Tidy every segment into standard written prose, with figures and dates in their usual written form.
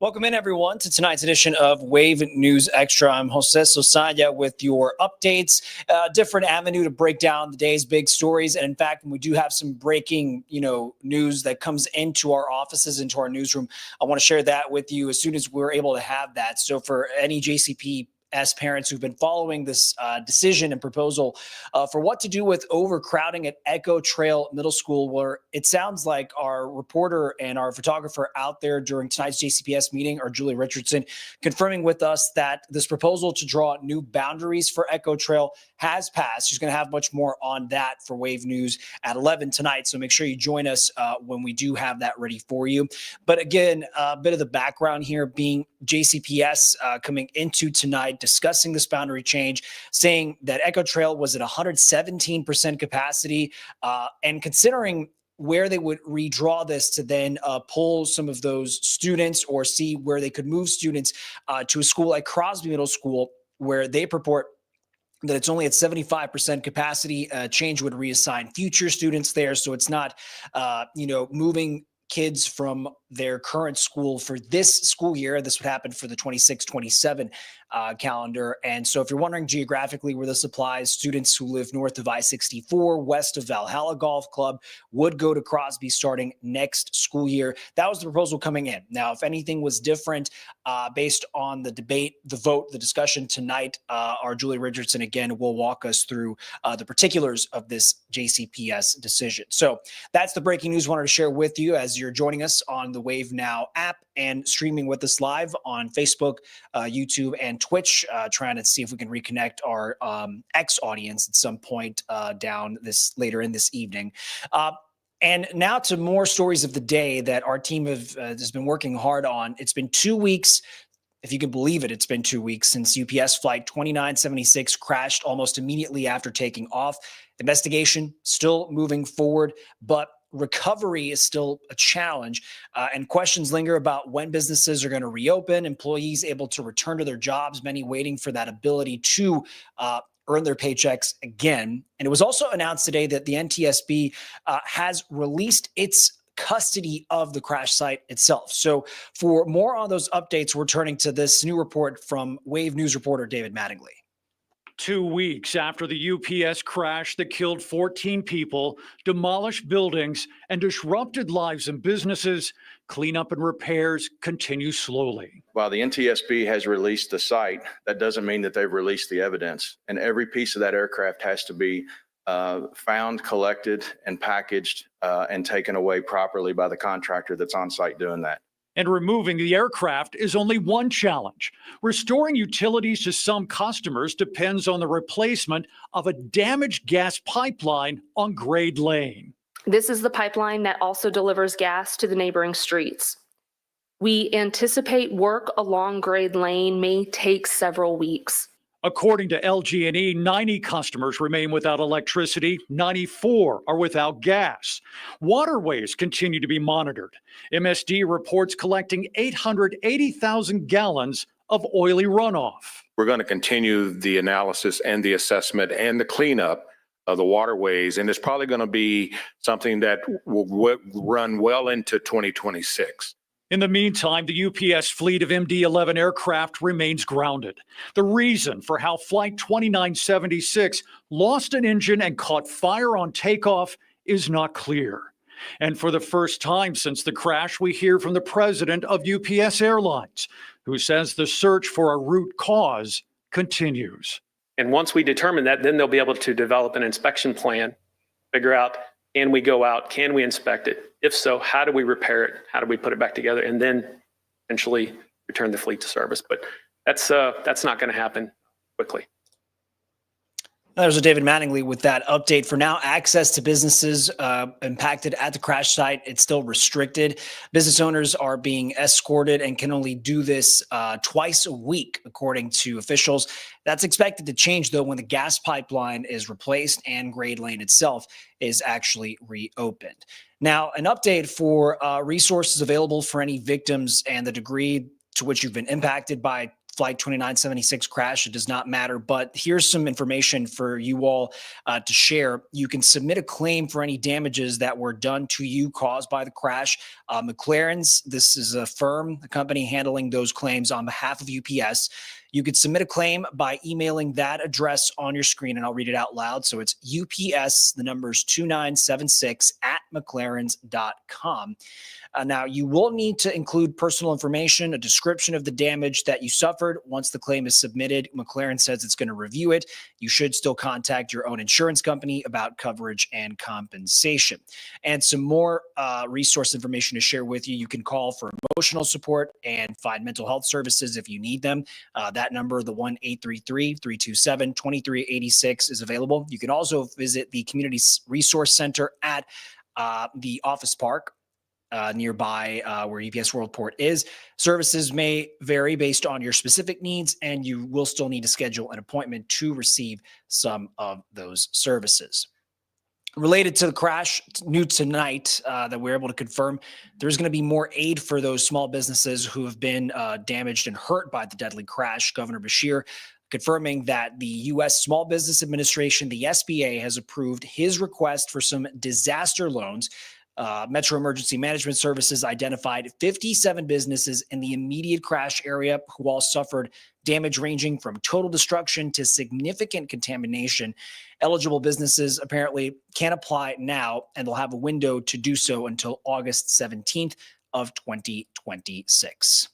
Welcome in, everyone, to tonight's edition of Wave News Extra. I'm Jose Sosaya with your updates, different avenue to break down the day's big stories. And in fact, when we do have some breaking, news that comes into our offices, into our newsroom, I want to share that with you as soon as we're able to have that. So for any JCPS parents who've been following this decision and proposal for what to do with overcrowding at Echo Trail Middle School, where it sounds like our reporter and our photographer out there during tonight's JCPS meeting are Julie Richardson, confirming with us that this proposal to draw new boundaries for Echo Trail has passed. She's going to have much more on that for Wave News at 11 tonight. So make sure you join us when we do have that ready for you. But again, a bit of the background here being JCPS coming into tonight, discussing this boundary change, saying that Echo Trail was at 117% capacity, and considering where they would redraw this to then pull some of those students or see where they could move students to a school like Crosby Middle School, where they purport that it's only at 75% capacity. Change would reassign future students there. So it's not, moving kids from their current school for this school year. This would happen for the 26-27 calendar. And so if you're wondering geographically where this applies, students who live north of I-64, west of Valhalla Golf Club would go to Crosby starting next school year. That was the proposal coming in. Now, if anything was different based on the debate, the vote, the discussion tonight, our Julie Richardson, again, will walk us through the particulars of this JCPS decision. So that's the breaking news I wanted to share with you as you're joining us on the Wave Now app and streaming with us live on Facebook, YouTube, and Twitch, trying to see if we can reconnect our X audience at some point down this later in this evening. And now to more stories of the day that our team has been working hard on. It's been 2 weeks. If you can believe it, it's been 2 weeks since UPS flight 2976 crashed almost immediately after taking off. Investigation still moving forward, but recovery is still a challenge, and questions linger about when businesses are going to reopen, employees able to return to their jobs, many waiting for that ability to earn their paychecks again. And it was also announced today that the NTSB has released its custody of the crash site itself. So for more on those updates, we're turning to this new report from Wave News reporter David Mattingly. 2 weeks after the UPS crash that killed 14 people, demolished buildings, and disrupted lives and businesses, cleanup and repairs continue slowly. While the NTSB has released the site, that doesn't mean that they've released the evidence. And every piece of that aircraft has to be found, collected, and packaged and taken away properly by the contractor that's on site doing that. And removing the aircraft is only one challenge. Restoring utilities to some customers depends on the replacement of a damaged gas pipeline on Grade Lane. This is the pipeline that also delivers gas to the neighboring streets. We anticipate work along Grade Lane may take several weeks. According to LG&E, 90 customers remain without electricity, 94 are without gas. Waterways continue to be monitored. MSD reports collecting 880,000 gallons of oily runoff. We're going to continue the analysis and the assessment and the cleanup of the waterways, and it's probably going to be something that will run well into 2026. In the meantime, the UPS fleet of MD-11 aircraft remains grounded. The reason for how Flight 2976 lost an engine and caught fire on takeoff is not clear. And for the first time since the crash, we hear from the president of UPS Airlines, who says the search for a root cause continues. And once we determine that, then they'll be able to develop an inspection plan, figure out, can we go out, can we inspect it? If so, how do we repair it? How do we put it back together? And then eventually return the fleet to service. But that's not going to happen quickly. There's a David Mattingly with that update. For now, access to businesses impacted at the crash site, it's still restricted. Business owners are being escorted and can only do this twice a week, according to officials. That's expected to change, though, when the gas pipeline is replaced and Grade Lane itself is actually reopened. Now, an update for resources available for any victims and the degree to which you've been impacted by Flight 2976 crash. It does not matter, but here's some information for you all to share. You can submit a claim for any damages that were done to you caused by the crash. McLaren's, this is a firm, a company handling those claims on behalf of UPS. You could submit a claim by emailing that address on your screen, and I'll read it out loud. So it's UPS, the number's 2976 @mclarens.com. Now, you will need to include personal information, a description of the damage that you suffered. Once the claim is submitted, McLaren says it's going to review it. You should still contact your own insurance company about coverage and compensation. And some more resource information to share with you. You can call for emotional support and find mental health services if you need them. That number, the 1-833-327-2386, is available. You can also visit the Community Resource Center at the Office Park nearby where UPS Worldport is. Services may vary based on your specific needs, and you will still need to schedule an appointment to receive some of those services. Related to the crash, new tonight that we're able to confirm, there's going to be more aid for those small businesses who have been damaged and hurt by the deadly crash. Governor Beshear confirming that the U.S. Small Business Administration, the SBA, has approved his request for some disaster loans. Metro Emergency Management Services identified 57 businesses in the immediate crash area who all suffered damage ranging from total destruction to significant contamination. Eligible businesses apparently can apply now, and they'll have a window to do so until August 17th of 2026.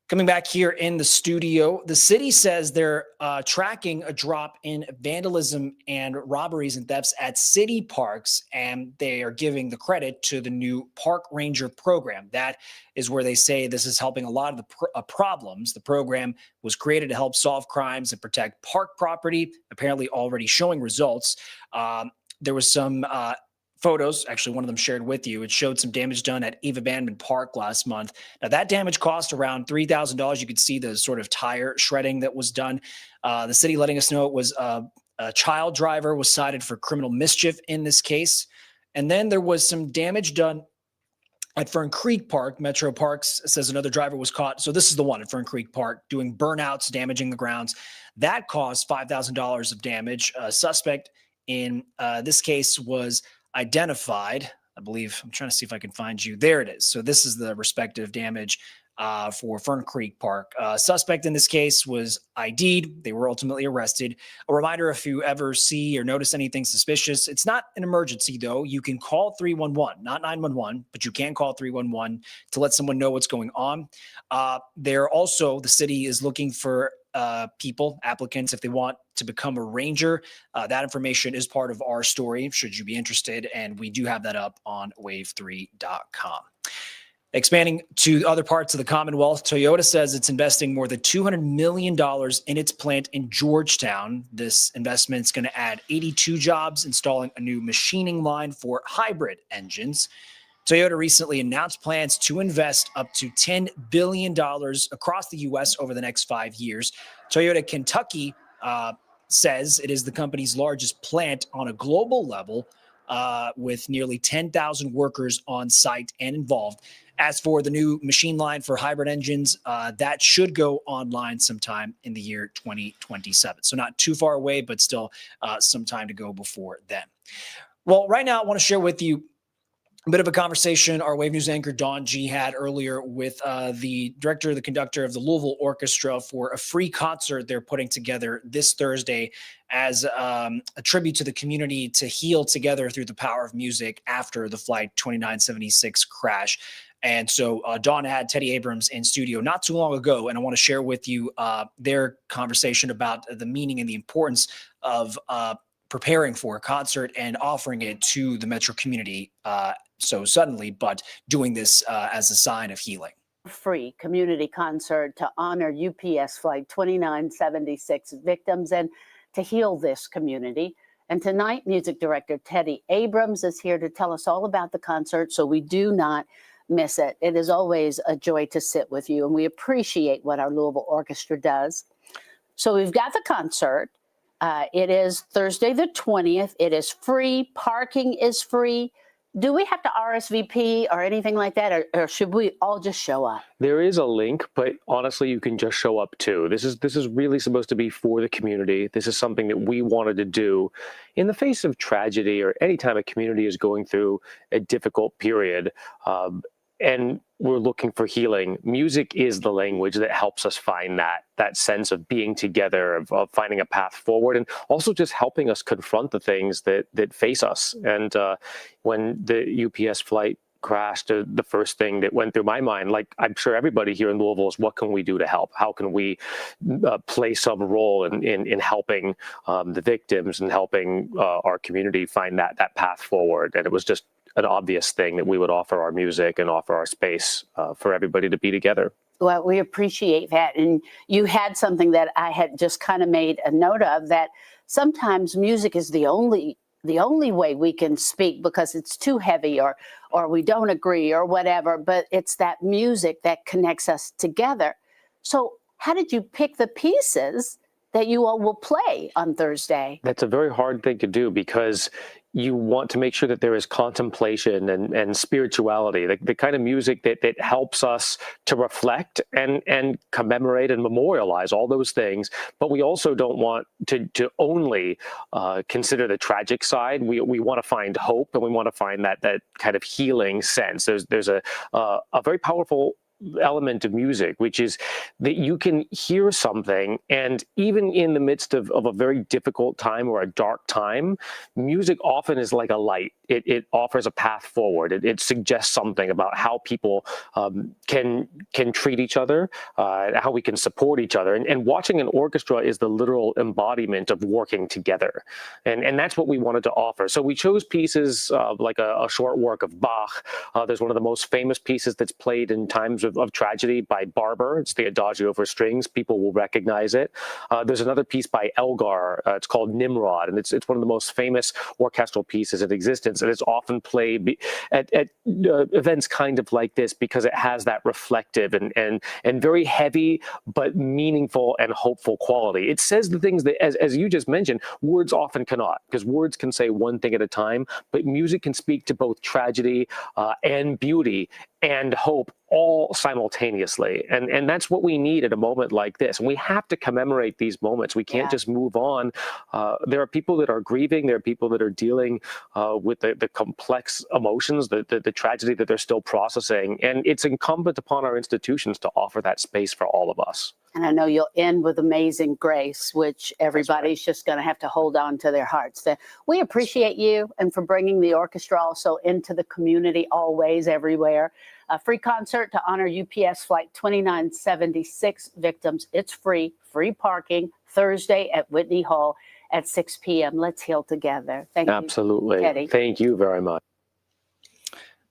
Coming back here in the studio, the city says they're tracking a drop in vandalism and robberies and thefts at city parks, and they are giving the credit to the new Park Ranger program. That is where they say this is helping a lot of the problems. The program was created to help solve crimes and protect park property, apparently already showing results. There was some photos, actually one of them shared with you. It showed some damage done at Eva Bandman Park last month. Now that damage cost around $3,000. You could see the sort of tire shredding that was done. The city letting us know it was a child driver was cited for criminal mischief in this case. And then there was some damage done at Fern Creek Park. Metro Parks says another driver was caught. So this is the one at Fern Creek Park doing burnouts, damaging the grounds. That caused $5,000 of damage. A suspect in this case was identified. I believe, I'm trying to see if I can find you. There it is. So this is the respective damage for Fern Creek Park. Suspect in this case was ID'd. They were ultimately arrested. A reminder, if you ever see or notice anything suspicious, it's not an emergency though. You can call 311, not 911, but you can call 311 to let someone know what's going on. The city is looking for people, applicants, if they want to become a ranger. That information is part of our story, should you be interested, and we do have that up on wave3.com. Expanding to other parts of the Commonwealth, Toyota says it's investing more than $200 million in its plant in Georgetown. This investment is going to add 82 jobs, installing a new machining line for hybrid engines. Toyota recently announced plans to invest up to $10 billion across the U.S. over the next 5 years. Toyota Kentucky says it is the company's largest plant on a global level, with nearly 10,000 workers on site and involved. As for the new machine line for hybrid engines, that should go online sometime in the year 2027. So not too far away, but still some time to go before then. Well, right now I want to share with you a bit of a conversation our Wave News anchor Dawn G had earlier with the conductor of the Louisville Orchestra for a free concert they're putting together this Thursday as a tribute to the community to heal together through the power of music after the Flight 2976 crash. And so Dawn had Teddy Abrams in studio not too long ago, and I want to share with you their conversation about the meaning and the importance of preparing for a concert and offering it to the Metro community so suddenly, but doing this as a sign of healing. Free community concert to honor UPS Flight 2976 victims. And to heal this community. And tonight, music director Teddy Abrams is here to tell us all about the concert, so we do not miss it. It is always a joy to sit with you, and we appreciate what our Louisville Orchestra does. So we've got the concert. It is Thursday the 20th. It is free. Parking is free. Do we have to RSVP or anything like that, or should we all just show up? There is a link, but honestly, you can just show up too. This is really supposed to be for the community. This is something that we wanted to do in the face of tragedy or anytime a community is going through a difficult period. And we're looking for healing. Music is the language that helps us find that sense of being together, of finding a path forward, and also just helping us confront the things that face us. And when the UPS flight crashed, the first thing that went through my mind, like I'm sure everybody here in Louisville, is what can we do to help? How can we play some role in helping the victims and helping our community find that path forward? And it was just an obvious thing that we would offer our music and offer our space for everybody to be together. Well, we appreciate that. And you had something that I had just kind of made a note of, that sometimes music is the only way we can speak because it's too heavy or we don't agree or whatever, but it's that music that connects us together. So how did you pick the pieces that you all will play on Thursday? That's a very hard thing to do because you want to make sure that there is contemplation and spirituality, the kind of music that helps us to reflect and commemorate and memorialize all those things. But we also don't want to only consider the tragic side. We want to find hope, and we want to find that kind of healing sense. There's a very powerful element of music, which is that you can hear something, and even in the midst of a very difficult time or a dark time, music often is like a light. It offers a path forward. It suggests something about how people can treat each other, how we can support each other. And watching an orchestra is the literal embodiment of working together. And that's what we wanted to offer. So we chose pieces like a short work of Bach. There's one of the most famous pieces that's played in times of tragedy by Barber. It's the Adagio for strings. People will recognize it. There's another piece by Elgar. It's called Nimrod, and it's one of the most famous orchestral pieces in existence. And it's often played at events kind of like this because it has that reflective and very heavy but meaningful and hopeful quality. It says the things that, as you just mentioned, words often cannot, because words can say one thing at a time, but music can speak to both tragedy and beauty and hope all simultaneously. And that's what we need at a moment like this. And we have to commemorate these moments. We can't just move on. There are people that are grieving. There are people that are dealing with the complex emotions, the tragedy that they're still processing. And it's incumbent upon our institutions to offer that space for all of us. And I know you'll end with Amazing Grace, which everybody's just going to have to hold on to their hearts. We appreciate you and for bringing the orchestra also into the community always, everywhere. A free concert to honor UPS Flight 2976 victims. It's free parking, Thursday at Whitney Hall at 6 p.m. Let's heal together. Thank you. Absolutely. Teddy. Thank you very much.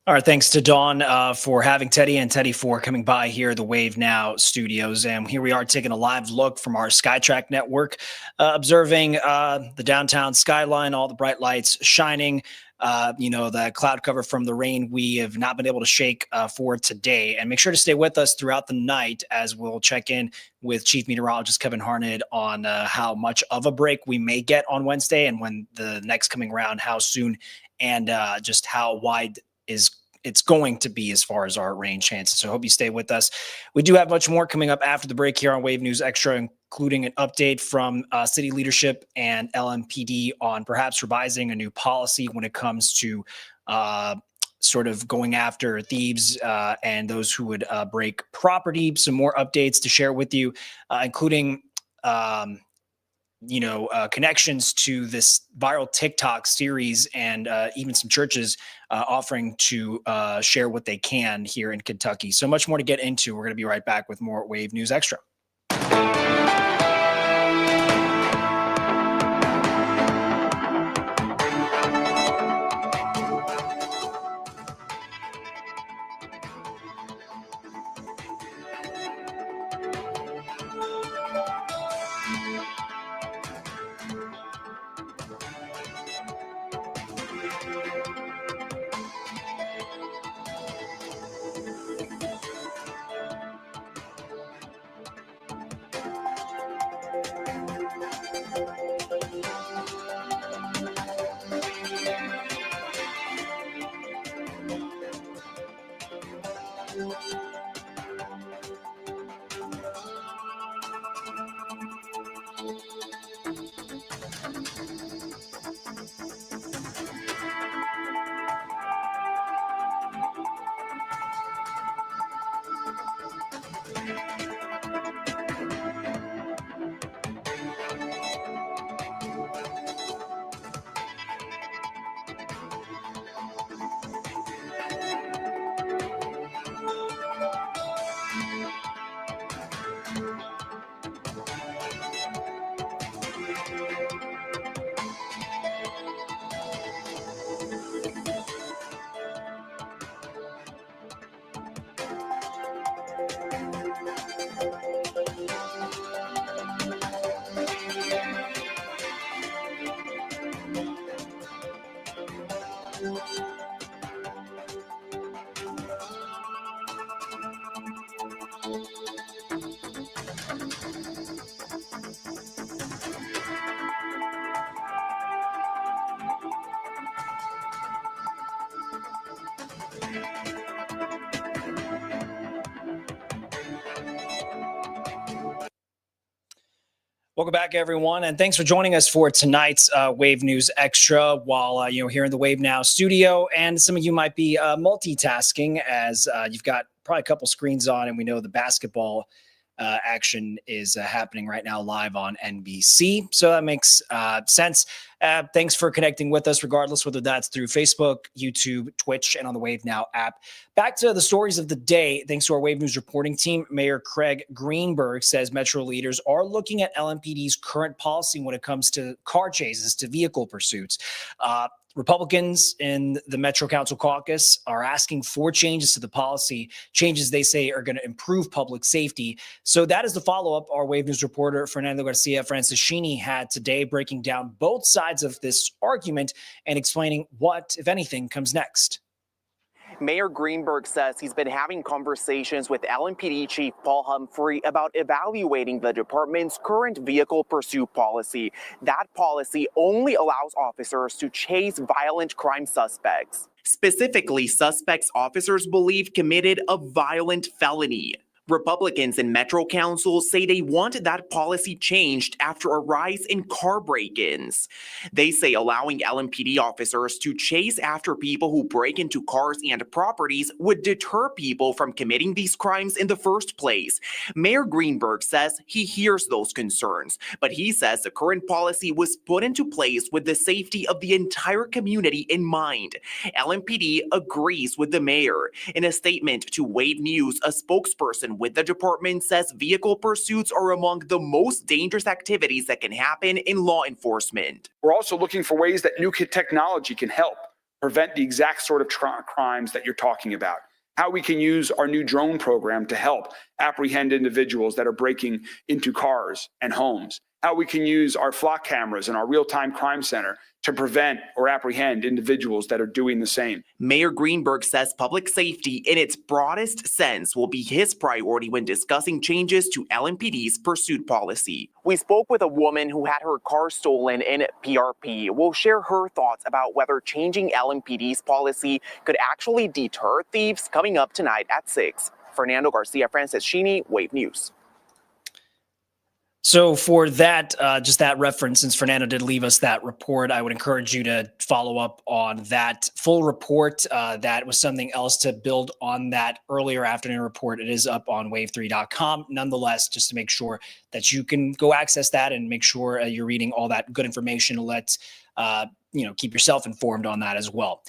All right, thanks to Dawn for having Teddy, and Teddy for coming by here at the Wave Now studios. And here we are taking a live look from our Skytrack network, observing the downtown skyline, all the bright lights shining. The cloud cover from the rain we have not been able to shake for today. And make sure to stay with us throughout the night as we'll check in with Chief Meteorologist Kevin Harned on how much of a break we may get on Wednesday, and when the next coming round, how soon, and just how wide it's going to be as far as our rain chances. So I hope you stay with us. We do have much more coming up after the break here on Wave News Extra, including an update from city leadership and LMPD on perhaps revising a new policy when it comes to sort of going after thieves and those who would break property. Some more updates to share with you, including connections to this viral TikTok series, and even some churches offering to share what they can here in Kentucky. So much more to get into. We're going to be right back with more Wave News Extra. Welcome back, everyone, and thanks for joining us for tonight's Wave News Extra. While here in the Wave Now studio, and some of you might be multitasking as you've got probably a couple screens on, and we know the basketball action is happening right now live on NBC. So that makes sense. Thanks for connecting with us, regardless whether that's through Facebook, YouTube, Twitch, and on the Wave Now app. Back to the stories of the day. Thanks to our Wave News reporting team, Mayor Craig Greenberg says Metro leaders are looking at LMPD's current policy when it comes to car chases, to vehicle pursuits. Republicans in the Metro Council caucus are asking for changes to the policy, changes they say are going to improve public safety. So that is the follow-up our Wave News reporter Fernando Garcia Francischini had today, breaking down both sides of this argument and explaining what, if anything, comes next. Mayor Greenberg says he's been having conversations with LMPD Chief Paul Humphrey about evaluating the department's current vehicle pursuit policy. That policy only allows officers to chase violent crime suspects. Specifically, suspects officers believe committed a violent felony. Republicans in Metro Council say they want that policy changed after a rise in car break-ins. They say allowing LMPD officers to chase after people who break into cars and properties would deter people from committing these crimes in the first place. Mayor Greenberg says he hears those concerns, but he says the current policy was put into place with the safety of the entire community in mind. LMPD agrees with the mayor. In a statement to Wave News, a spokesperson with the department says vehicle pursuits are among the most dangerous activities that can happen in law enforcement. We're also looking for ways that new technology can help prevent the exact sort of crimes that you're talking about. How we can use our new drone program to help apprehend individuals that are breaking into cars and homes. How we can use our flock cameras and our real-time crime center to prevent or apprehend individuals that are doing the same. Mayor Greenberg says public safety in its broadest sense will be his priority when discussing changes to LMPD's pursuit policy. We spoke with a woman who had her car stolen in PRP. We'll share her thoughts about whether changing LMPD's policy could actually deter thieves coming up tonight at 6. Fernando Garcia Francischini, Wave News. So for that, just that reference, since Fernando did leave us that report, I would encourage you to follow up on that full report. That was something else to build on that earlier afternoon report. It is up on wave3.com. Nonetheless, just to make sure that you can go access that and make sure you're reading all that good information. Let's keep yourself informed on that as well.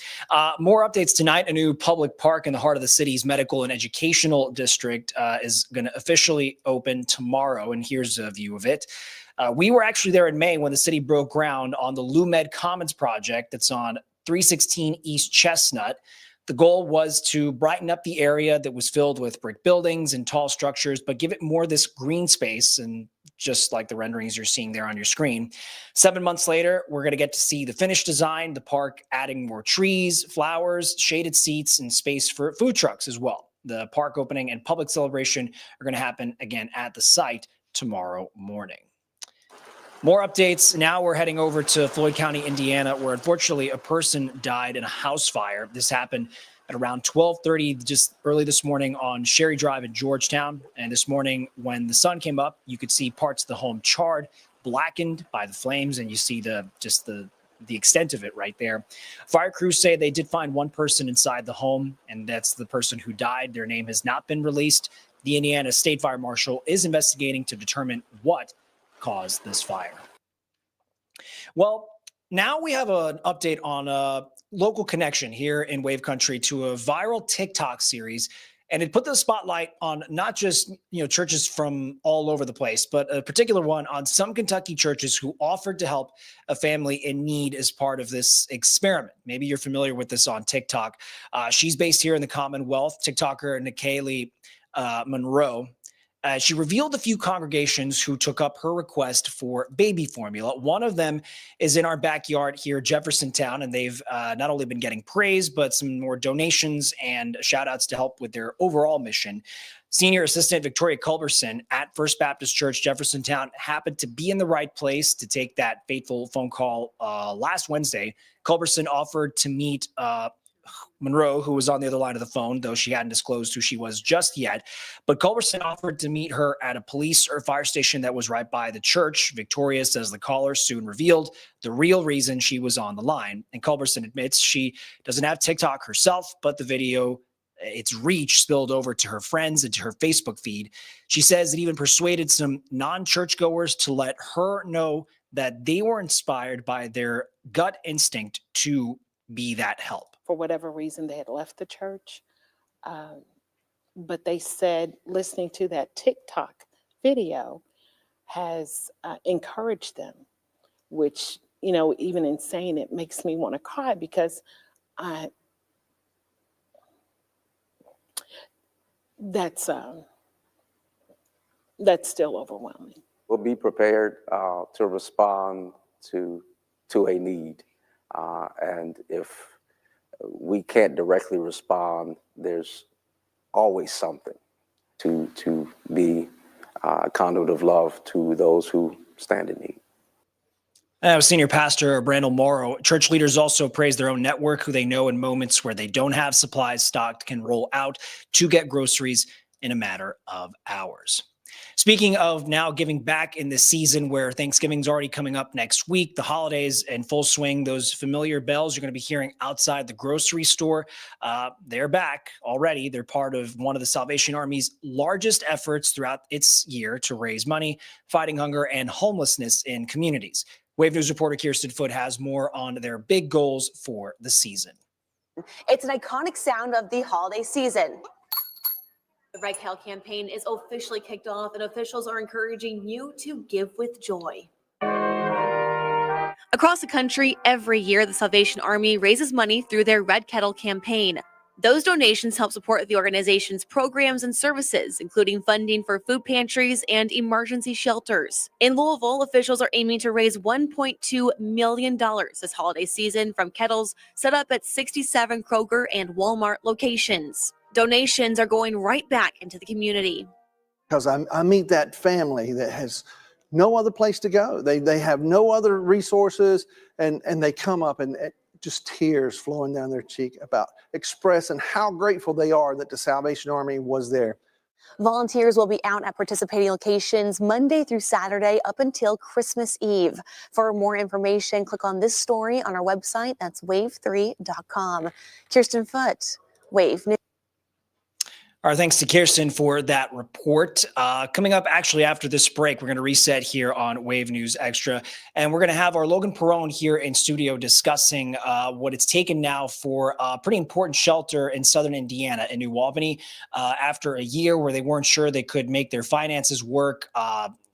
More updates tonight. A new public park in the heart of the city's medical and educational district is going to officially open tomorrow. And here's a view of it. We were actually there in May when the city broke ground on the LuMed Commons project that's on 316 East Chestnut. The goal was to brighten up the area that was filled with brick buildings and tall structures, but give it more this green space, and just like the renderings you're seeing there on your screen. 7 months later, we're going to get to see the finished design, the park adding more trees, flowers, shaded seats, and space for food trucks as well. The park opening and public celebration are going to happen again at the site tomorrow morning. More updates. Now we're heading over to Floyd County, Indiana, where unfortunately a person died in a house fire. This happened at around 12:30 just early this morning on Sherry Drive in Georgetown. And this morning when the sun came up, you could see parts of the home charred, blackened by the flames, and you see the extent of it right there. Fire crews say they did find one person inside the home, and that's the person who died. Their name has not been released. The Indiana State Fire Marshal is investigating to determine what caused this fire. Well, now we have an update on a local connection here in Wave Country to a viral TikTok series. And it put the spotlight on not just, churches from all over the place, but a particular one on some Kentucky churches who offered to help a family in need as part of this experiment. Maybe you're familiar with this on TikTok. She's based here in the Commonwealth, TikToker Nikaylee Monroe. She revealed a few congregations who took up her request for baby formula. One of them is in our backyard here, Jeffersontown, and they've not only been getting praise, but some more donations and shout outs to help with their overall mission. Senior Assistant Victoria Culberson at First Baptist Church, Jeffersontown, happened to be in the right place to take that fateful phone call last Wednesday. Culberson offered to meet Monroe, who was on the other line of the phone, though she hadn't disclosed who she was just yet. But Culberson offered to meet her at a police or fire station that was right by the church. Victoria says the caller soon revealed the real reason she was on the line. And Culberson admits she doesn't have TikTok herself, but the video, its reach spilled over to her friends and to her Facebook feed. She says it even persuaded some non-churchgoers to let her know that they were inspired by their gut instinct to be that help. For whatever reason, they had left the church. But they said listening to that TikTok video has encouraged them, which, even in saying it makes me want to cry because that's still overwhelming. We'll be prepared to respond to a need. And if we can't directly respond, there's always something to be a conduit of love to those who stand in need. Senior Pastor Brandel Morrow. Church leaders also praise their own network, who they know in moments where they don't have supplies stocked can roll out to get groceries in a matter of hours. Speaking of now giving back in this season where Thanksgiving's already coming up next week, the holidays in full swing, those familiar bells you're going to be hearing outside the grocery store, they're back already. They're part of one of the Salvation Army's largest efforts throughout its year to raise money, fighting hunger and homelessness in communities. Wave News reporter Kirsten Foote has more on their big goals for the season. It's an iconic sound of the holiday season. The Red Kettle campaign is officially kicked off, and officials are encouraging you to give with joy. Across the country, every year, the Salvation Army raises money through their Red Kettle campaign. Those donations help support the organization's programs and services, including funding for food pantries and emergency shelters. In Louisville, officials are aiming to raise $1.2 million this holiday season from kettles set up at 67 Kroger and Walmart locations. Donations are going right back into the community. Because I meet that family that has no other place to go. They have no other resources, and they come up and just tears flowing down their cheek about expressing how grateful they are that the Salvation Army was there. Volunteers will be out at participating locations Monday through Saturday up until Christmas Eve. For more information, click on this story on our website. That's wave3.com. Kirsten Foote, Wave News. Our thanks to Kirsten for that report. Coming up actually after this break, we're going to reset here on Wave News Extra, and we're going to have our Logan Perrone here in studio discussing what it's taken now for a pretty important shelter in southern Indiana in New Albany after a year where they weren't sure they could make their finances work,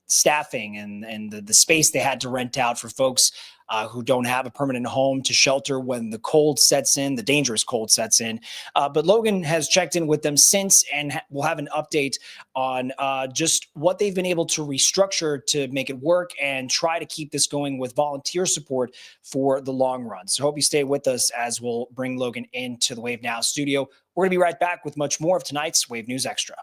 staffing and the space they had to rent out for folks who don't have a permanent home to shelter when the cold sets in, the dangerous cold sets in. But Logan has checked in with them since, and we'll have an update on just what they've been able to restructure to make it work and try to keep this going with volunteer support for the long run. So hope you stay with us as we'll bring Logan into the Wave Now studio. We're going to be right back with much more of tonight's Wave News Extra.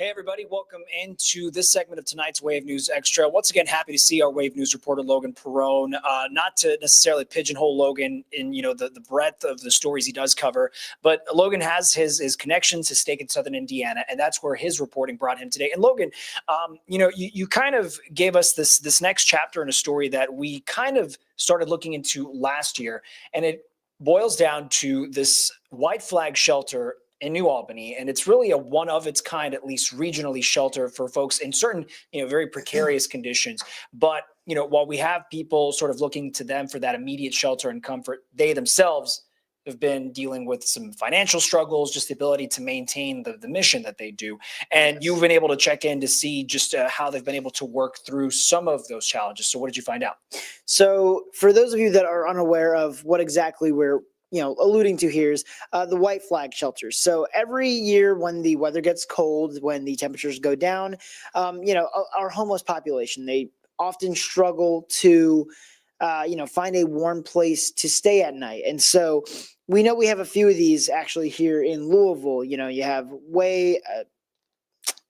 Hey, everybody. Welcome into this segment of tonight's Wave News Extra. Once again, happy to see our Wave News reporter, Logan Perrone. Not to necessarily pigeonhole Logan in, the breadth of the stories he does cover, but Logan has his connections, his stake in Southern Indiana, and that's where his reporting brought him today. And Logan, you kind of gave us this next chapter in a story that we kind of started looking into last year, and it boils down to this white flag shelter in New Albany, and it's really a one of its kind, at least regionally, shelter for folks in certain, very precarious conditions. But, while we have people sort of looking to them for that immediate shelter and comfort, they themselves have been dealing with some financial struggles, just the ability to maintain the mission that they do. And you've been able to check in to see just how they've been able to work through some of those challenges. So what did you find out? So for those of you that are unaware of what exactly we're alluding to here is the white flag shelters. So every year when the weather gets cold, when the temperatures go down, our homeless population, they often struggle to, find a warm place to stay at night. And so we know we have a few of these actually here in Louisville. You have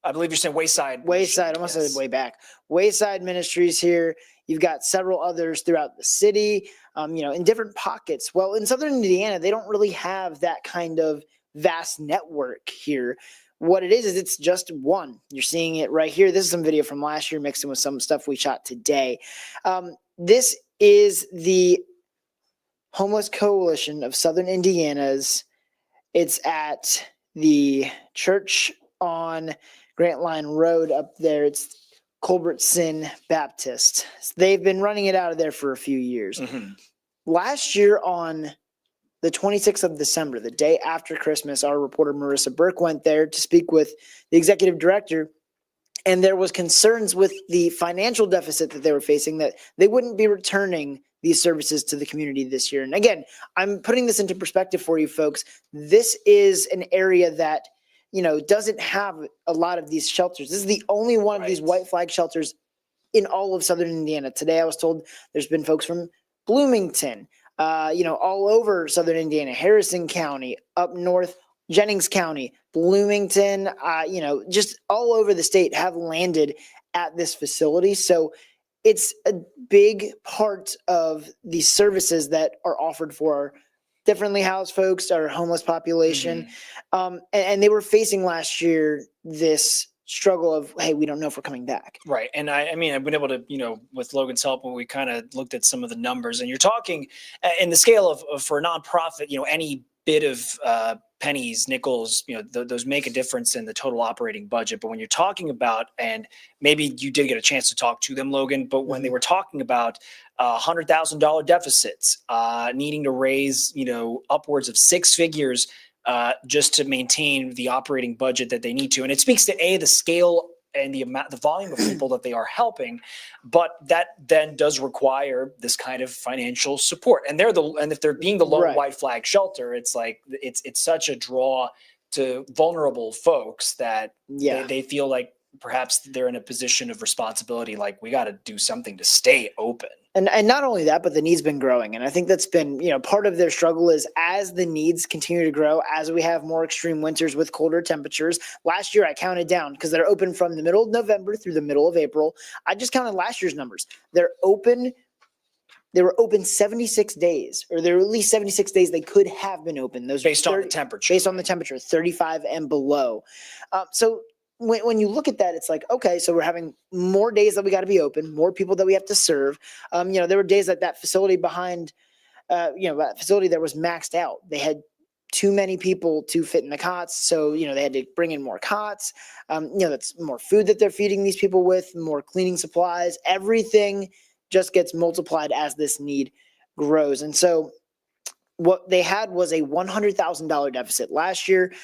I believe you're saying Wayside. I almost said way back. Wayside Ministries here. You've got several others throughout the city, in different pockets. Well, in Southern Indiana, they don't really have that kind of vast network here. What it is it's just one. You're seeing it right here. This is some video from last year mixed in with some stuff we shot today. This is the Homeless Coalition of Southern Indiana's. It's at the church on Grant Line Road up there. It's Culbertson Baptist. They've been running it out of there for a few years. Mm-hmm. Last year on the 26th of December, the day after Christmas, our reporter Marissa Burke went there to speak with the executive director, and there was concerns with the financial deficit that they were facing, that they wouldn't be returning these services to the community this year. And again, I'm putting this into perspective for you folks. This is an area that doesn't have a lot of these shelters. This is the only one of these white flag shelters in all of Southern Indiana. Today, I was told there's been folks from Bloomington, all over Southern Indiana, Harrison County, up north, Jennings County, Bloomington, just all over the state have landed at this facility. So it's a big part of the services that are offered for our differently housed folks, our homeless population. Mm-hmm. And they were facing last year this struggle of, hey, we don't know if we're coming back. Right. And I've been able to, with Logan's help, when we kind of looked at some of the numbers, and you're talking in the scale of for a nonprofit, any bit of pennies, nickels, those make a difference in the total operating budget. But when you're talking about, and maybe you did get a chance to talk to them, Logan, but when they were talking about $100,000 deficits, needing to raise, upwards of six figures just to maintain the operating budget that they need to. And it speaks to the scale and the volume of people that they are helping, but that then does require this kind of financial support. And if they're being the lone white flag shelter, it's like, it's such a draw to vulnerable folks that they feel like perhaps they're in a position of responsibility. Like, we got to do something to stay open. And not only that, but the needs been growing. And I think that's been, part of their struggle is as the needs continue to grow, as we have more extreme winters with colder temperatures. Last year, I counted down because they're open from the middle of November through the middle of April. I just counted last year's numbers. They were open 76 days, or there were at least 76 days they could have been open. Those based on the temperature. Based on the temperature, 35 and below. So when you look at that, it's like, okay, so we're having more days that we got to be open, more people that we have to serve. There were days that facility behind, that facility that was maxed out. They had too many people to fit in the cots. So, they had to bring in more cots. That's more food that they're feeding these people with, more cleaning supplies. Everything just gets multiplied as this need grows. And so what they had was a $100,000 deficit last year.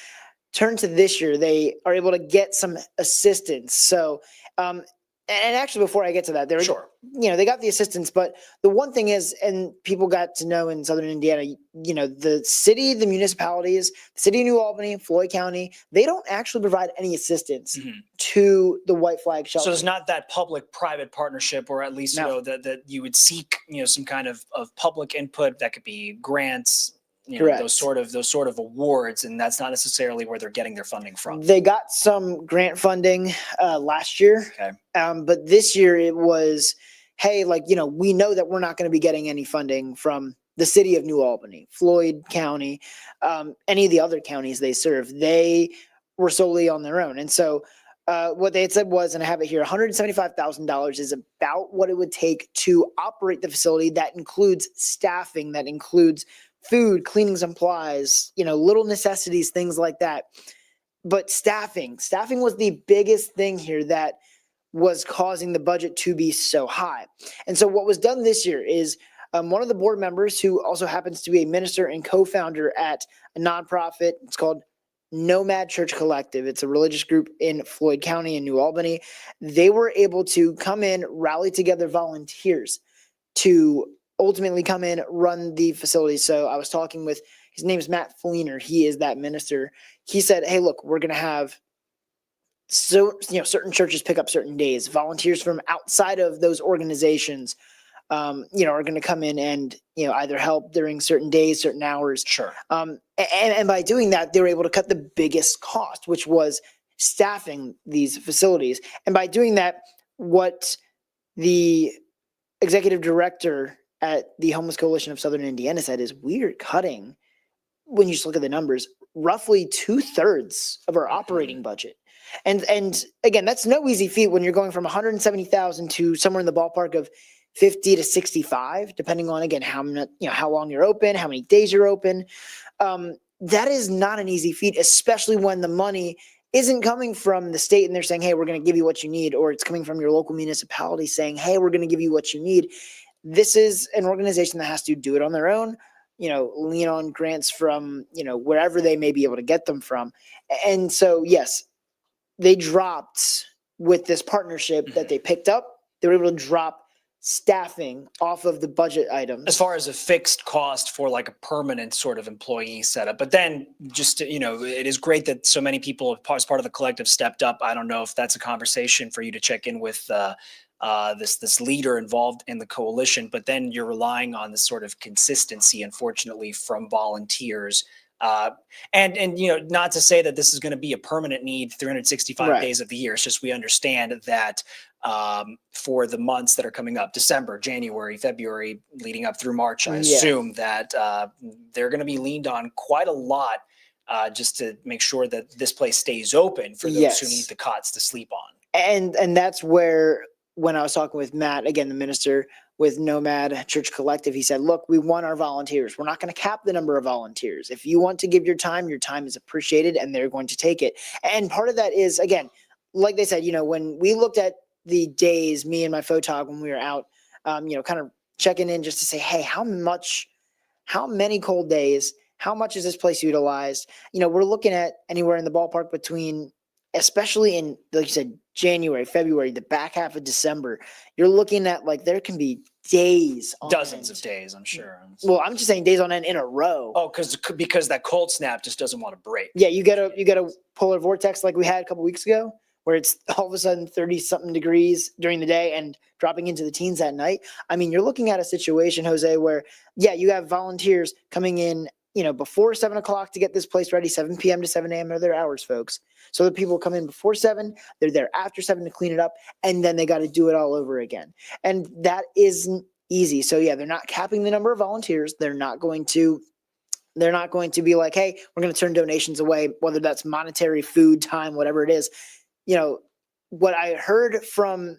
Turn to this year, they are able to get some assistance. So, and actually, before I get to that, they got the assistance. But the one thing is, and people got to know in Southern Indiana, the city, the municipalities, the city of New Albany, Floyd County, they don't actually provide any assistance to the white flag shelter. So there's not that public-private partnership, or at least that you would seek, some kind of public input. That could be grants, Correct. those sort of awards, and that's not necessarily where they're getting their funding from. They got some grant funding last year, Okay. but this year it was, hey, we know that we're not going to be getting any funding from the city of New Albany, Floyd County, any of the other counties they serve. They were solely on their own. And so what they had said was, and I have it here, $175,000 is about what it would take to operate the facility. That includes staffing, that includes food, cleaning supplies, little necessities, things like that. But staffing was the biggest thing here that was causing the budget to be so high. And so what was done this year is one of the board members, who also happens to be a minister and co-founder at a nonprofit, it's called Nomad Church Collective. It's a religious group in Floyd County in New Albany. They were able to come in, rally together volunteers to ultimately come in, run the facility. So I was talking with, his name is Matt Fleener. He is that minister. He said, hey, look, we're going to have certain churches pick up certain days. Volunteers from outside of those organizations, are going to come in and, either help during certain days, certain hours. Sure. And by doing that, they were able to cut the biggest cost, which was staffing these facilities. And by doing that, what the executive director at the Homeless Coalition of Southern Indiana said is, we're cutting, when you just look at the numbers, roughly 2/3 of our operating budget. And again, that's no easy feat when you're going from 170,000 to somewhere in the ballpark of 50 to 65, depending on, again, how long you're open, how many days you're open. That is not an easy feat, especially when the money isn't coming from the state and they're saying, hey, we're going to give you what you need, or it's coming from your local municipality saying, hey, we're going to give you what you need. This is an organization that has to do it on their own, lean on grants from, wherever they may be able to get them from. And so, yes, they dropped with this partnership that they picked up. They were able to drop staffing off of the budget items as far as a fixed cost for like a permanent sort of employee setup. But then just, it is great that so many people as part of the collective stepped up. I don't know if that's a conversation for you to check in with this leader involved in the coalition, but then you're relying on this sort of consistency, unfortunately, from volunteers. And not to say that this is going to be a permanent need 365 days of the year. It's just we understand that for the months that are coming up, December, January, February, leading up through March, I assume that they're going to be leaned on quite a lot just to make sure that this place stays open for those who need the cots to sleep on. And that's where, when I was talking with Matt, again, the minister with Nomad Church Collective, he said, look, we want our volunteers. We're not going to cap the number of volunteers. If you want to give your time is appreciated and they're going to take it. And part of that is, again, like they said, when we looked at the days, me and my photog, when we were out, kind of checking in just to say, hey, how many cold days, how much is this place utilized? We're looking at anywhere in the ballpark between, especially in, like you said, January, February, the back half of December, you're looking at there can be days, dozens of days, I'm sure. Well, I'm just saying days on end in a row. Oh, because that cold snap just doesn't want to break. Yeah, you get a polar vortex like we had a couple weeks ago, where it's all of a sudden 30 something degrees during the day and dropping into the teens at night. I mean, you're looking at a situation, Jose, where you have volunteers coming in, before 7 o'clock to get this place ready. 7 p.m. to 7 a.m. are their hours, folks. So the people come in before 7, they're there after 7 to clean it up, and then they got to do it all over again. And that isn't easy. So they're not capping the number of volunteers. They're not going to be like, hey, we're going to turn donations away, whether that's monetary, food, time, whatever it is. What I heard from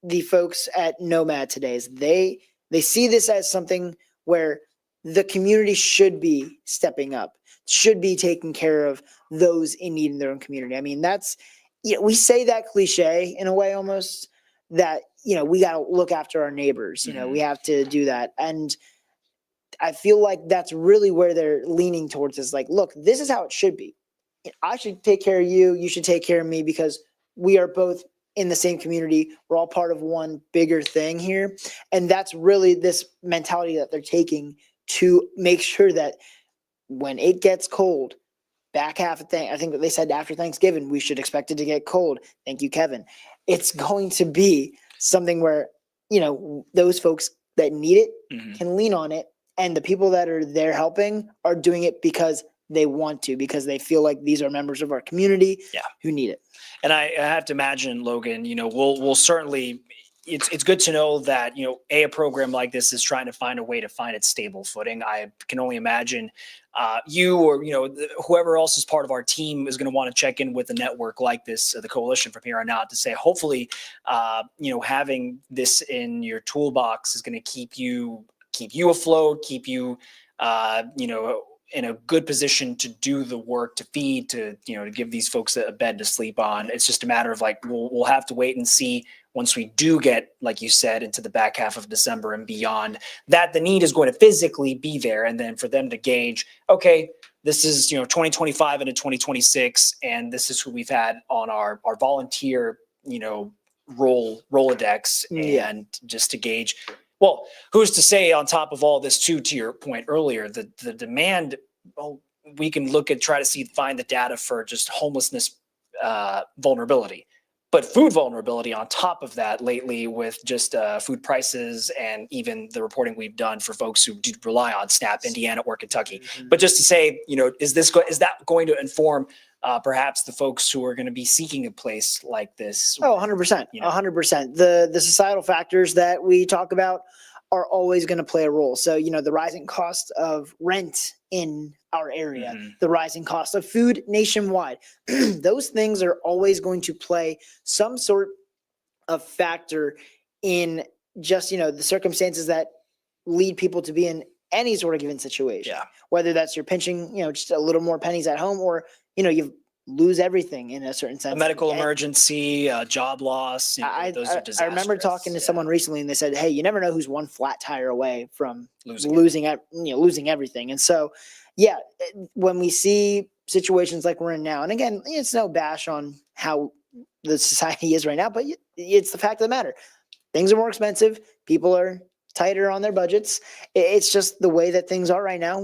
the folks at Nomad today is they see this as something where the community should be stepping up, should be taking care of those in need in their own community. I mean, that's, we say that cliche in a way almost, that, we got to look after our neighbors, we have to do that. And I feel like that's really where they're leaning towards, is like, look, this is how it should be. I should take care of you. You should take care of me, because we are both in the same community. We're all part of one bigger thing here. And that's really this mentality that they're taking to make sure that when it gets cold, back half of I think they said after Thanksgiving, we should expect it to get cold. Thank you, Kevin. It's going to be something where, those folks that need it can lean on it and the people that are there helping are doing it because they want to, because they feel like these are members of our community who need it. And I have to imagine, Logan, we'll certainly, it's good to know that, a program like this is trying to find a way to find its stable footing. I can only imagine you or, whoever else is part of our team is going to want to check in with a network like this, the coalition from here on out, to say, hopefully, having this in your toolbox is going to keep you afloat, keep you, in a good position to do the work, to feed, to give these folks a bed to sleep on. It's just a matter of we'll have to wait and see once we do get, like you said, into the back half of December and beyond, that the need is going to physically be there. And then for them to gauge, okay, this is 2025 into 2026, and this is who we've had on our volunteer Rolodex, and just to gauge. Well, who's to say on top of all this too, to your point earlier, the demand, well, we can try to find the data for just homelessness vulnerability, but food vulnerability on top of that lately with just food prices and even the reporting we've done for folks who do rely on SNAP, Indiana or Kentucky. But just to say, is that going to inform perhaps the folks who are going to be seeking a place like this? Oh, 100%. 100%. The societal factors that we talk about are always going to play a role. So, the rising cost of rent in our area, the rising cost of food nationwide, those things are always going to play some sort of factor in just, the circumstances that lead people to be in any sort of given situation. Whether that's you're pinching, just a little more pennies at home, or, you lose everything in a certain sense. A medical emergency, job loss. Those are disastrous. I remember talking to someone recently, and they said, "Hey, you never know who's one flat tire away from losing everything." And so, when we see situations like we're in now, and again, it's no bash on how the society is right now, but it's the fact of the matter. Things are more expensive. People are tighter on their budgets. It's just the way that things are right now.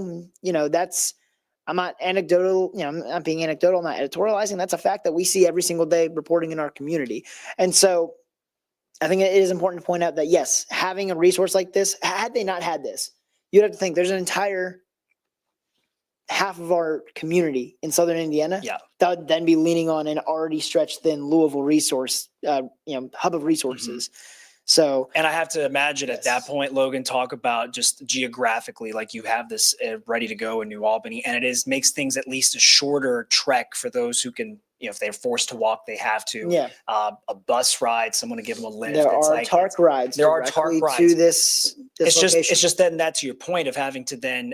I'm not anecdotal, I'm not being anecdotal, I'm not editorializing. That's a fact that we see every single day reporting in our community. And so I think it is important to point out that, yes, having a resource like this, had they not had this, you'd have to think there's an entire half of our community in Southern Indiana that would then be leaning on an already stretched thin Louisville resource, hub of resources. So, and I have to imagine at that point, Logan, talk about just geographically, like you have this ready to go in New Albany, and makes things at least a shorter trek for those who can, if they're forced to walk, they have to. A bus ride, someone to give them a lift. There are TARC rides. There are TARC rides to this location. It's just then that's your point of having to then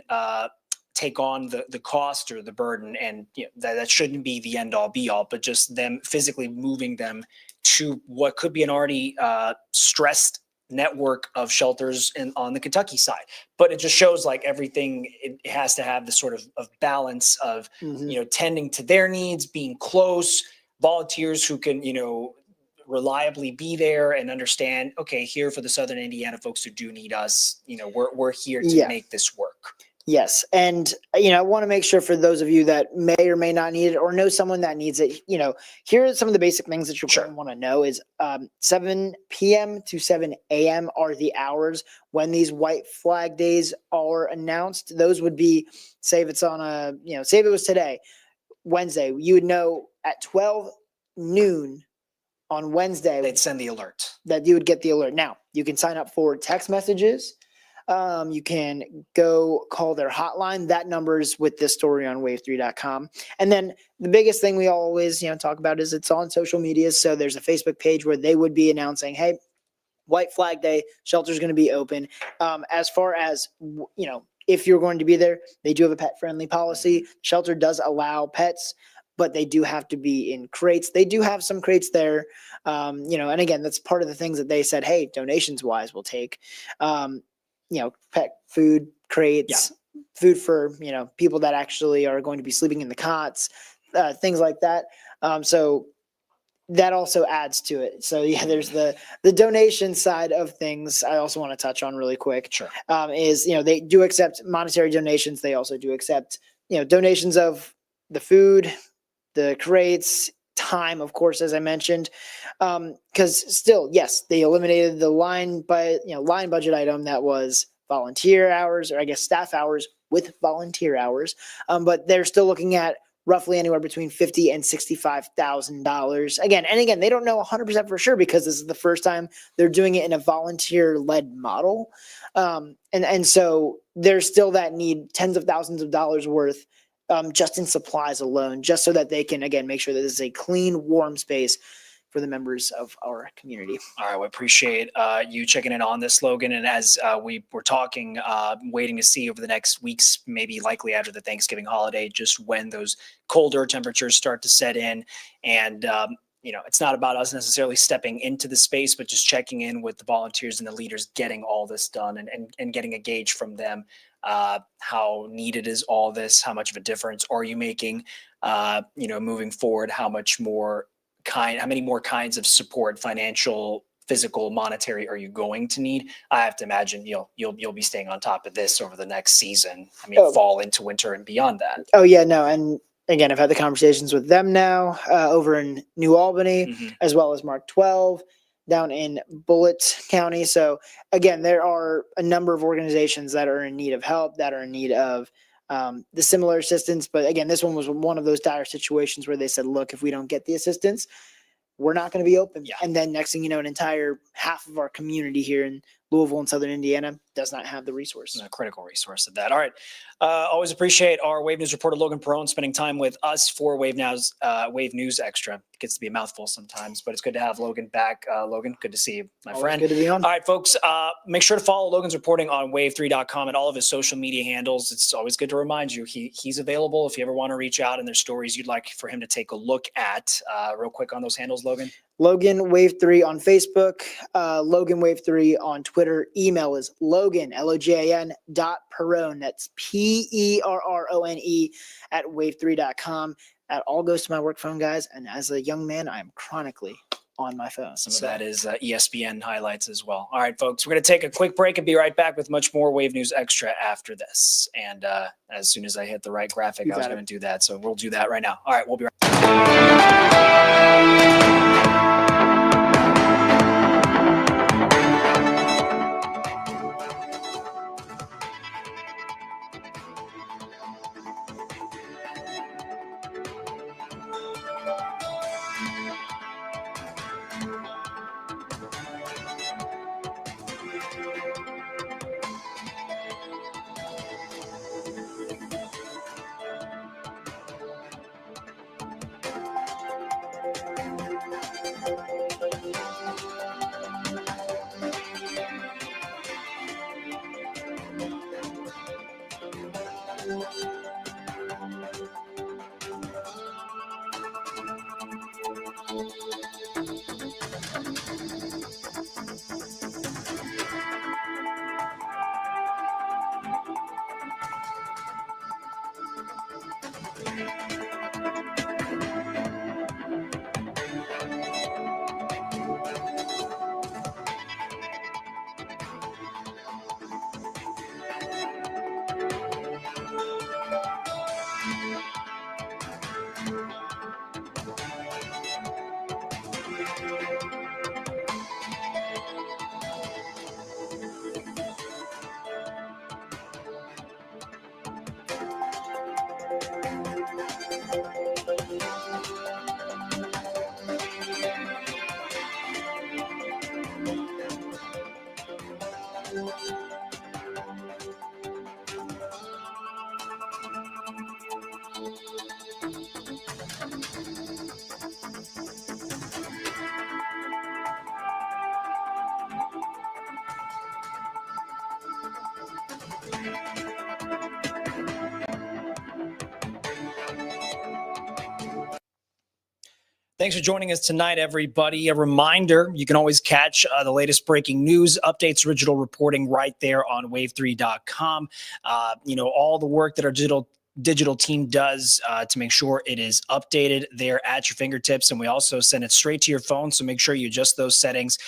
take on the cost or the burden, and that shouldn't be the end all be all, but just them physically moving them to what could be an already stressed network of shelters on the Kentucky side. But it just shows everything, it has to have this sort of balance of, tending to their needs, being close, volunteers who can, reliably be there and understand, okay, here for the Southern Indiana folks who do need us, we're here to make this work. Yes. And, I want to make sure for those of you that may or may not need it or know someone that needs it, here are some of the basic things that you're going to want to know is 7 p.m. to 7 a.m. are the hours when these white flag days are announced. Those would be, say if it's on say if it was today, Wednesday, you would know at 12 noon on Wednesday. They'd send the alert. That you would get the alert. Now, you can sign up for text messages. You can go call their hotline. That number is with this story on wave3.com. And then the biggest thing we always, talk about is it's on social media. So there's a Facebook page where they would be announcing, hey, White Flag Day, shelter's going to be open. As far as, if you're going to be there, they do have a pet friendly policy. Shelter does allow pets, but they do have to be in crates. They do have some crates there. And again, that's part of the things that they said, hey, donations wise, we'll take. Pet food crates, food for, people that actually are going to be sleeping in the cots, things like that. So that also adds to it. So there's the donation side of things. I also want to touch on really quick. Is, they do accept monetary donations. They also do accept, donations of the food, the crates, time, of course, as I mentioned, because still, yes, they eliminated the line budget item that was volunteer hours, or I guess staff hours with volunteer hours. But they're still looking at roughly anywhere between $50,000 and $65,000. Again, they don't know 100% for sure because this is the first time they're doing it in a volunteer-led model. And so there's still that need, tens of thousands of dollars worth just in supplies alone, just so that they can, again, make sure that this is a clean, warm space for the members of our community. All right, we appreciate you checking in on this, Logan. And as we were talking, waiting to see over the next weeks, maybe likely after the Thanksgiving holiday, just when those colder temperatures start to set in. And, it's not about us necessarily stepping into the space, but just checking in with the volunteers and the leaders, getting all this done and getting a gauge from them. How needed is all this? How much of a difference are you making? Moving forward, how many more kinds of support, financial, physical, monetary, are you going to need? I have to imagine you'll be staying on top of this over the next season. Fall into winter and beyond that. Oh yeah, no, and again, I've had the conversations with them now over in New Albany, as well as Mark 12 down in Bullitt County. So again, there are a number of organizations that are in need of help, that are in need of the similar assistance. But again, this one was one of those dire situations where they said, look, if we don't get the assistance, we're not going to be open. Yeah. And then next thing you know, an entire half of our community here in Louisville and Southern Indiana does not have the resources. A critical resource of that. All right. Always appreciate our Wave News reporter, Logan Perone, spending time with us for Wave News Extra. It gets to be a mouthful sometimes, but it's good to have Logan back. Logan, good to see you, my Always friend. good to be on. All right, folks, make sure to follow Logan's reporting on wave3.com and all of his social media handles. It's always good to remind you he's available if you ever want to reach out and there's stories you'd like for him to take a look at. Real quick on those handles, Logan. Logan Wave 3 on Facebook, Logan Wave 3 on Twitter. Email is Logan, LOGAN .Perone. That's PERRONE at wave3.com. That all goes to my work phone, guys. And as a young man, I am chronically on my phone. Some of that is ESPN highlights as well. All right, folks, we're going to take a quick break and be right back with much more Wave News Extra after this. And as soon as I hit the right graphic, I was going to do that. So we'll do that right now. All right, we'll be right back. Thanks for joining us tonight, everybody. A reminder, you can always catch the latest breaking news, updates, original reporting right there on wave3.com. All the work that our digital digital team does to make sure it is updated there at your fingertips. And we also send it straight to your phone. So make sure you adjust those settings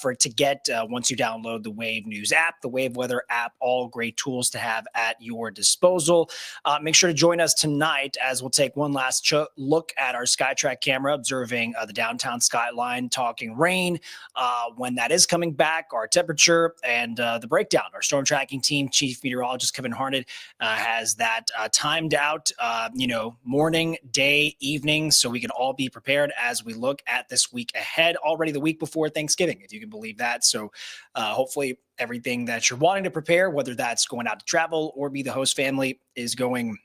for it to get once you download the Wave News app, the Wave Weather app, all great tools to have at your disposal. Make sure to join us tonight as we'll take one last look at our SkyTrack camera, observing the downtown skyline, talking rain, when that is coming back, our temperature, and the breakdown. Our storm tracking team, Chief Meteorologist Kevin Harnett, has that timed out, morning, day, evening, so we can all be prepared as we look at this week ahead, already the week before Thanksgiving, if you can believe that. So hopefully everything that you're wanting to prepare, whether that's going out to travel or be the host family, is going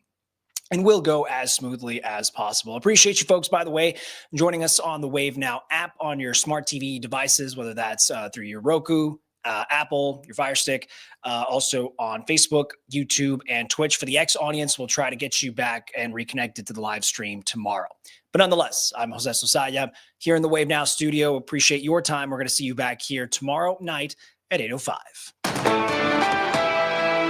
and will go as smoothly as possible. Appreciate you folks, by the way, joining us on the Wave Now app on your smart TV devices, whether that's through your Roku, Apple, your Fire Stick, also on Facebook, YouTube, and Twitch. For the X audience, we'll try to get you back and reconnected to the live stream tomorrow. But nonetheless, I'm Jose Sosaya here in the Wave Now studio. Appreciate your time. We're going to see you back here tomorrow night at 8:05.